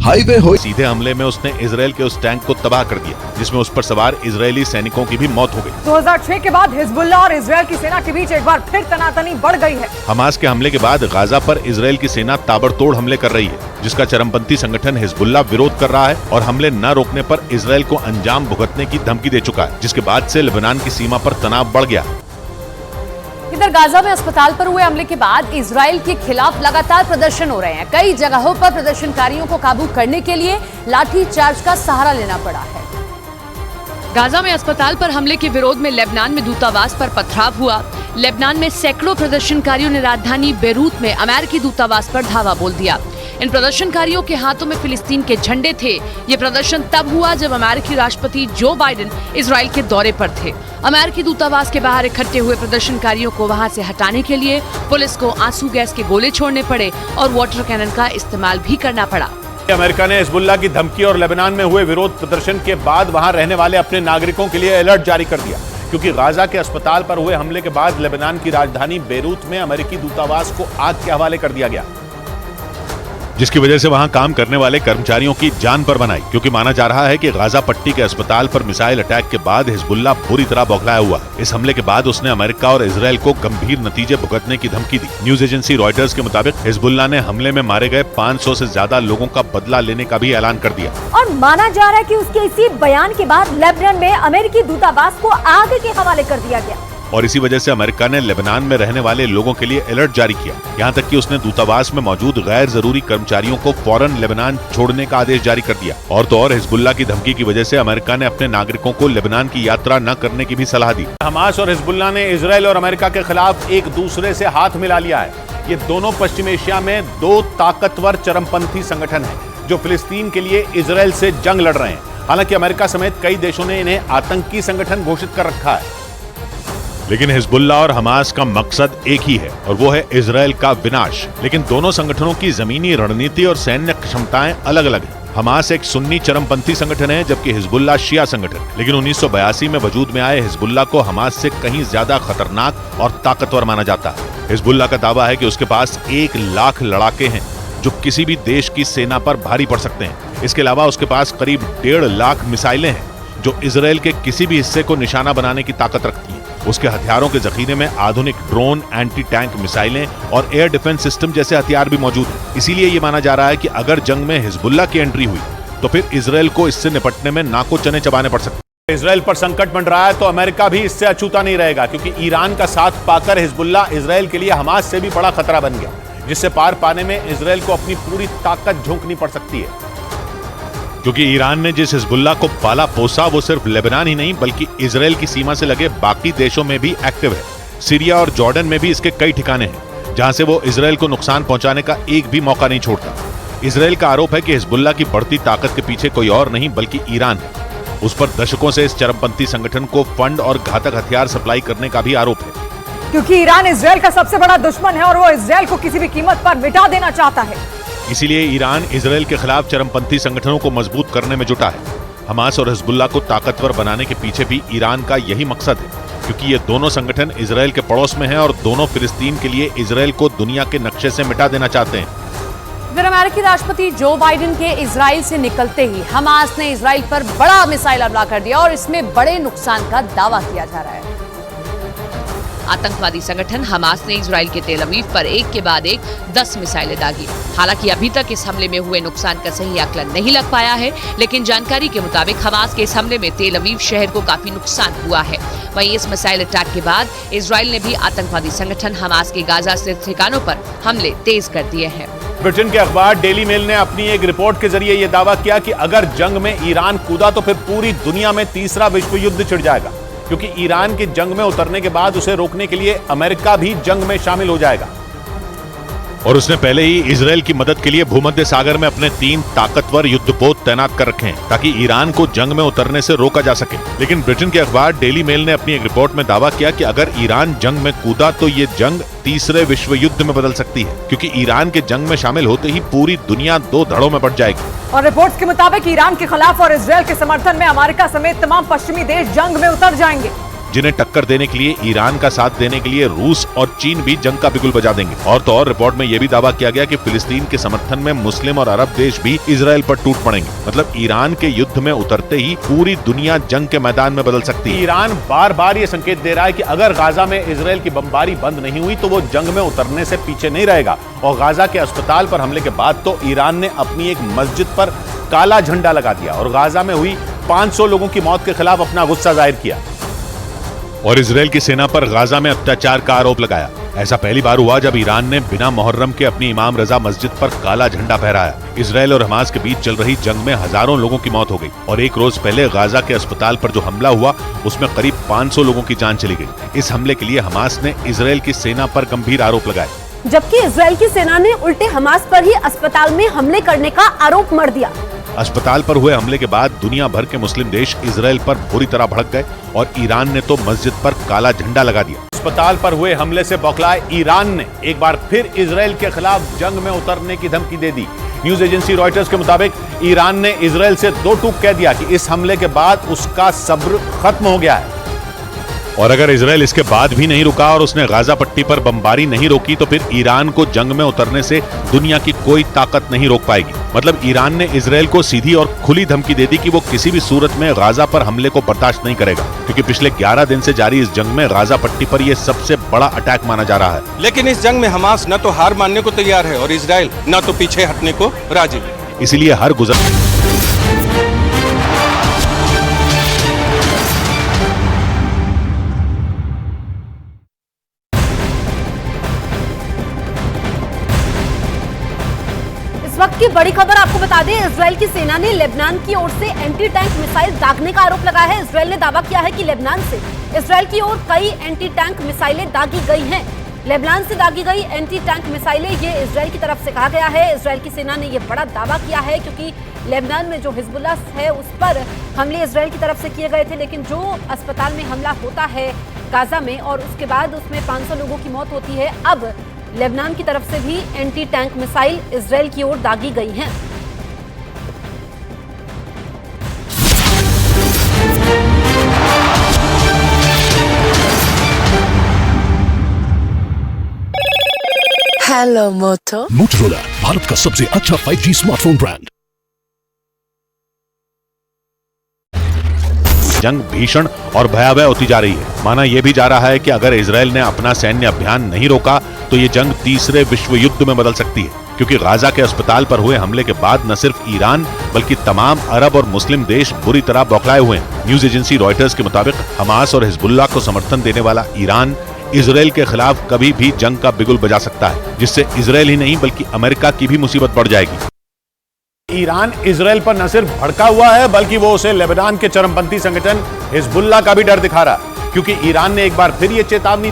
Highway हो। सीधे हमले में उसने इजराइल के उस टैंक को तबाह कर दिया जिसमें उस पर सवार इजरायली सैनिकों की भी मौत हो गई। 2006 के बाद हिजबुल्लाह और इजराइल की सेना के बीच एक बार फिर तनातनी बढ़ गई है। हमास के हमले के बाद गाजा पर इजराइल की सेना ताबड़तोड़ हमले कर रही है, जिसका चरमपंथी संगठन हिजबुल्लाह विरोध कर रहा है और हमले न रोकने पर इजराइल को अंजाम भुगतने की धमकी दे चुका है, जिसके बाद से लेबनान की सीमा पर तनाव बढ़ गया। इधर गाजा में अस्पताल पर हुए हमले के बाद इजराइल के खिलाफ लगातार प्रदर्शन हो रहे हैं। कई जगहों पर प्रदर्शनकारियों को काबू करने के लिए लाठीचार्ज का सहारा लेना पड़ा है। गाजा में अस्पताल पर हमले के विरोध में लेबनान में दूतावास पर पथराव हुआ। लेबनान में सैकड़ों प्रदर्शनकारियों ने राजधानी बेरूत में अमेरिकी दूतावास पर धावा बोल दिया। इन प्रदर्शनकारियों के हाथों में फिलिस्तीन के झंडे थे। ये प्रदर्शन तब हुआ जब अमेरिकी राष्ट्रपति जो बाइडेन इजराइल के दौरे पर थे। अमेरिकी दूतावास के बाहर इकट्ठे हुए प्रदर्शनकारियों को वहां से हटाने के लिए पुलिस को आंसू गैस के गोले छोड़ने पड़े और वाटर कैनन का इस्तेमाल भी करना पड़ा। अमेरिका ने हिजबुल्लाह की धमकी और लेबनान में हुए विरोध प्रदर्शन के बाद वहां रहने वाले अपने नागरिकों के लिए अलर्ट जारी कर दिया, क्योंकि गाजा के अस्पताल पर हुए हमले के बाद लेबनान की राजधानी बेरूत में अमेरिकी दूतावास को आग के हवाले कर दिया गया, जिसकी वजह से वहां काम करने वाले कर्मचारियों की जान पर बनाई, क्योंकि माना जा रहा है कि गाजा पट्टी के अस्पताल पर मिसाइल अटैक के बाद हिजबुल्लाह पूरी तरह बौखलाया हुआ है। इस हमले के बाद उसने अमेरिका और इजराइल को गंभीर नतीजे भुगतने की धमकी दी। न्यूज एजेंसी रॉयटर्स के मुताबिक हिजबुल्लाह ने हमले में मारे गए 500 से ज्यादा लोगों का बदला लेने का भी ऐलान कर दिया। और माना जा रहा है कि उसके इसी बयान के बाद लेबनान में अमेरिकी दूतावास को आग के हवाले कर दिया गया और इसी वजह से अमेरिका ने लेबनान में रहने वाले लोगों के लिए अलर्ट जारी किया। यहाँ तक कि उसने दूतावास में मौजूद गैर जरूरी कर्मचारियों को फौरन लेबनान छोड़ने का आदेश जारी कर दिया। और तो और हिजबुल्लाह की धमकी की वजह से अमेरिका ने अपने नागरिकों को लेबनान की यात्रा न करने की भी सलाह दी। हमास और हिजबुल्लाह ने इजराइल और अमेरिका के खिलाफ एक दूसरे से हाथ मिला लिया है। ये दोनों पश्चिम एशिया में दो ताकतवर चरमपंथी संगठन है जो फिलिस्तीन के लिए इजराइल से जंग लड़ रहे हैं। हालांकि अमेरिका समेत कई देशों ने इन्हें आतंकी संगठन घोषित कर रखा है, लेकिन हिजबुल्लाह और हमास का मकसद एक ही है और वो है इजराइल का विनाश। लेकिन दोनों संगठनों की जमीनी रणनीति और सैन्य क्षमताएं अलग अलग हैं। हमास एक सुन्नी चरमपंथी संगठन है जबकि हिजबुल्लाह शिया संगठन। लेकिन 1982 में वजूद में आए हिजबुल्लाह को हमास से कहीं ज्यादा खतरनाक और ताकतवर माना जाता है। हिजबुल्लाह का दावा है कि उसके पास 1 लाख लड़ाके हैं जो किसी भी देश की सेना पर भारी पड़ सकते हैं। इसके अलावा उसके पास करीब 1.5 लाख मिसाइलें हैं जो इजराइल के किसी भी हिस्से को निशाना बनाने की ताकत रखती हैं। उसके हथियारों के जखीरे में आधुनिक ड्रोन, एंटी टैंक मिसाइलें और एयर डिफेंस सिस्टम जैसे हथियार भी मौजूद हैं। इसीलिए ये माना जा रहा है कि अगर जंग में हिजबुल्लाह की एंट्री हुई तो फिर इजराइल को इससे निपटने में नाको चने चबाने पड़ सकते हैं। इजराइल पर संकट बन रहा है तो अमेरिका भी इससे अछूता नहीं रहेगा, क्योंकि ईरान का साथ पाकर हिजबुल्लाह इजराइल के लिए हमास से भी बड़ा खतरा बन गया, जिससे पार पाने में इजराइल को अपनी पूरी ताकत झोंकनी पड़ सकती है। क्योंकि ईरान ने जिस हिजबुल्लाह को पाला पोसा वो सिर्फ लेबनान ही नहीं बल्कि इजराइल की सीमा से लगे बाकी देशों में भी एक्टिव है। सीरिया और जॉर्डन में भी इसके कई ठिकाने हैं जहां से वो इजराइल को नुकसान पहुंचाने का एक भी मौका नहीं छोड़ता। इजराइल का आरोप है कि हिजबुल्लाह की बढ़ती ताकत के पीछे कोई और नहीं बल्कि ईरान है। उस पर दशकों से इस चरमपंथी संगठन को फंड और घातक हथियार सप्लाई करने का भी आरोप है, क्योंकि ईरान इजराइल का सबसे बड़ा दुश्मन है और वो इजराइल को किसी भी कीमत पर मिटा देना चाहता है। इसीलिए ईरान इजराइल के खिलाफ चरमपंथी संगठनों को मजबूत करने में जुटा है। हमास और हिजबुल्लाह को ताकतवर बनाने के पीछे भी ईरान का यही मकसद है, क्योंकि ये दोनों संगठन इजराइल के पड़ोस में हैं और दोनों फिलिस्तीन के लिए इजराइल को दुनिया के नक्शे से मिटा देना चाहते हैं। फिर अमेरिकी राष्ट्रपति जो बाइडेन के इजराइल से निकलते ही हमास ने इजराइल पर बड़ा मिसाइल हमला कर दिया और इसमें बड़े नुकसान का दावा किया जा रहा है। आतंकवादी संगठन हमास ने इजराइल के तेल अवीव पर एक के बाद एक 10 मिसाइलें दागी। हालांकि अभी तक इस हमले में हुए नुकसान का सही आकलन नहीं लग पाया है, लेकिन जानकारी के मुताबिक हमास के इस हमले में तेल अवीव शहर को काफी नुकसान हुआ है। वहीं इस मिसाइल अटैक के बाद इजराइल ने भी आतंकवादी संगठन हमास के गाजा स्थित ठिकानों पर हमले तेज कर दिए हैं। ब्रिटेन के अखबार डेली मेल ने अपनी एक रिपोर्ट के जरिए यह दावा किया कि अगर जंग में ईरान कूदा तो फिर पूरी दुनिया में तीसरा विश्व युद्ध छिड़ जाएगा, क्योंकि ईरान के जंग में उतरने के बाद उसे रोकने के लिए अमेरिका भी जंग में शामिल हो जाएगा। और उसने पहले ही इजराइल की मदद के लिए भूमध्य सागर में अपने 3 ताकतवर युद्धपोत तैनात कर रखे हैं ताकि ईरान को जंग में उतरने से रोका जा सके। लेकिन ब्रिटेन के अखबार डेली मेल ने अपनी एक रिपोर्ट में दावा किया कि अगर ईरान जंग में कूदा तो ये जंग तीसरे विश्व युद्ध में बदल सकती है, क्योंकि ईरान के जंग में शामिल होते ही पूरी दुनिया 2 धड़ों में बढ़ जाएगी। और रिपोर्ट्स के मुताबिक ईरान के खिलाफ और इजराइल के समर्थन में अमेरिका समेत तमाम पश्चिमी देश जंग में उतर जाएंगे। जिन्हें टक्कर देने के लिए ईरान का साथ देने के लिए रूस और चीन भी जंग का बिगुल बजा देंगे। और तो और रिपोर्ट में यह भी दावा किया गया कि फिलिस्तीन के समर्थन में मुस्लिम और अरब देश भी इजराइल पर टूट पड़ेंगे। मतलब ईरान के युद्ध में उतरते ही पूरी दुनिया जंग के मैदान में बदल सकती है। ईरान बार बार ये संकेत दे रहा है कि अगर गाजा में इजराइल की बमबारी बंद नहीं हुई तो वो जंग में उतरने से पीछे नहीं रहेगा। और गाजा के अस्पताल पर हमले के बाद तो ईरान ने अपनी एक मस्जिद पर काला झंडा लगा दिया और गाजा में हुई 500 लोगों की मौत के खिलाफ अपना गुस्सा जाहिर किया और इजराइल की सेना पर गाजा में अत्याचार का आरोप लगाया। ऐसा पहली बार हुआ जब ईरान ने बिना मुहर्रम के अपनी इमाम रजा मस्जिद पर काला झंडा फहराया। इजराइल और हमास के बीच चल रही जंग में हजारों लोगों की मौत हो गई और एक रोज पहले गाजा के अस्पताल पर जो हमला हुआ उसमें करीब 500 लोगों की जान चली गई। इस हमले के लिए हमास ने इजराइल की सेना पर गंभीर आरोप लगाए, जबकि इजराइल की सेना ने उल्टे हमास पर ही अस्पताल में हमले करने का आरोप मढ़ दिया। अस्पताल पर हुए हमले के बाद दुनिया भर के मुस्लिम देश इजराइल पर बुरी तरह भड़क गए और ईरान ने तो मस्जिद पर काला झंडा लगा दिया। अस्पताल पर हुए हमले से बौखलाए ईरान ने एक बार फिर इजराइल के खिलाफ जंग में उतरने की धमकी दे दी। न्यूज एजेंसी रॉयटर्स के मुताबिक ईरान ने इजराइल से दो टूक कह दिया कि इस हमले के बाद उसका सब्र खत्म हो गया है और अगर इजराइल इसके बाद भी नहीं रुका और उसने गाजा पट्टी पर बमबारी नहीं रोकी तो फिर ईरान को जंग में उतरने से दुनिया की कोई ताकत नहीं रोक पाएगी। मतलब ईरान ने इजराइल को सीधी और खुली धमकी दे दी कि वो किसी भी सूरत में गाजा पर हमले को बर्दाश्त नहीं करेगा, क्योंकि पिछले 11 दिन से जारी इस जंग में गाजा पट्टी पर यह सबसे बड़ा अटैक माना जा रहा है। लेकिन इस जंग में हमास न तो हार मानने को तैयार है और इजराइल न तो पीछे हटने को राजी है। इसलिए हर गुजर इस वक्त की बड़ी खबर आपको बता दें, इजराइल की सेना ने लेबनान की ओर से एंटी टैंक मिसाइल दागने का आरोप लगाया है। इजराइल ने दावा किया है कि लेबनान से इजराइल की ओर कई एंटी टैंक मिसाइलें दागी गई हैं। लेबनान से दागी गई एंटी टैंक मिसाइलें ये इजराइल की तरफ से कहा गया है। इजराइल की सेना ने यह बड़ा दावा किया है क्योंकि लेबनान में जो हिजबुल्लाह है उस पर हमले इजराइल की तरफ से किए गए थे, लेकिन जो अस्पताल में हमला होता है गाजा में और उसके बाद उसमें 500 लोगों की मौत होती है, अब लेबनान की तरफ से भी एंटी टैंक मिसाइल इजराइल की ओर दागी गई हैं। हेलो मोटो। मोटोरोला, भारत का सबसे अच्छा 5G स्मार्टफोन ब्रांड। जंग भीषण और भयावह होती जा रही है। माना यह भी जा रहा है कि अगर इजराइल ने अपना सैन्य अभियान नहीं रोका तो ये जंग तीसरे विश्व युद्ध में बदल सकती है, क्योंकि गाजा के अस्पताल पर हुए हमले के बाद न सिर्फ ईरान बल्कि तमाम अरब और मुस्लिम देश बुरी तरह बौखलाए हुए हैं। न्यूज एजेंसी रॉयटर्स के मुताबिक हमास और हिजबुल्लाह को समर्थन देने वाला ईरान इजराइल के खिलाफ कभी भी जंग का बिगुल बजा सकता है, जिससे इजराइल ही नहीं बल्कि अमेरिका की भी मुसीबत बढ़ जाएगी। ईरान इजराइल पर न सिर्फ भड़का हुआ है बल्कि वो उसे लेबनान के चरमपंथी संगठन हिजबुल्लाह का भी डर दिखा रहा है, क्योंकि ईरान ने एक बार फिर ये चेतावनी दी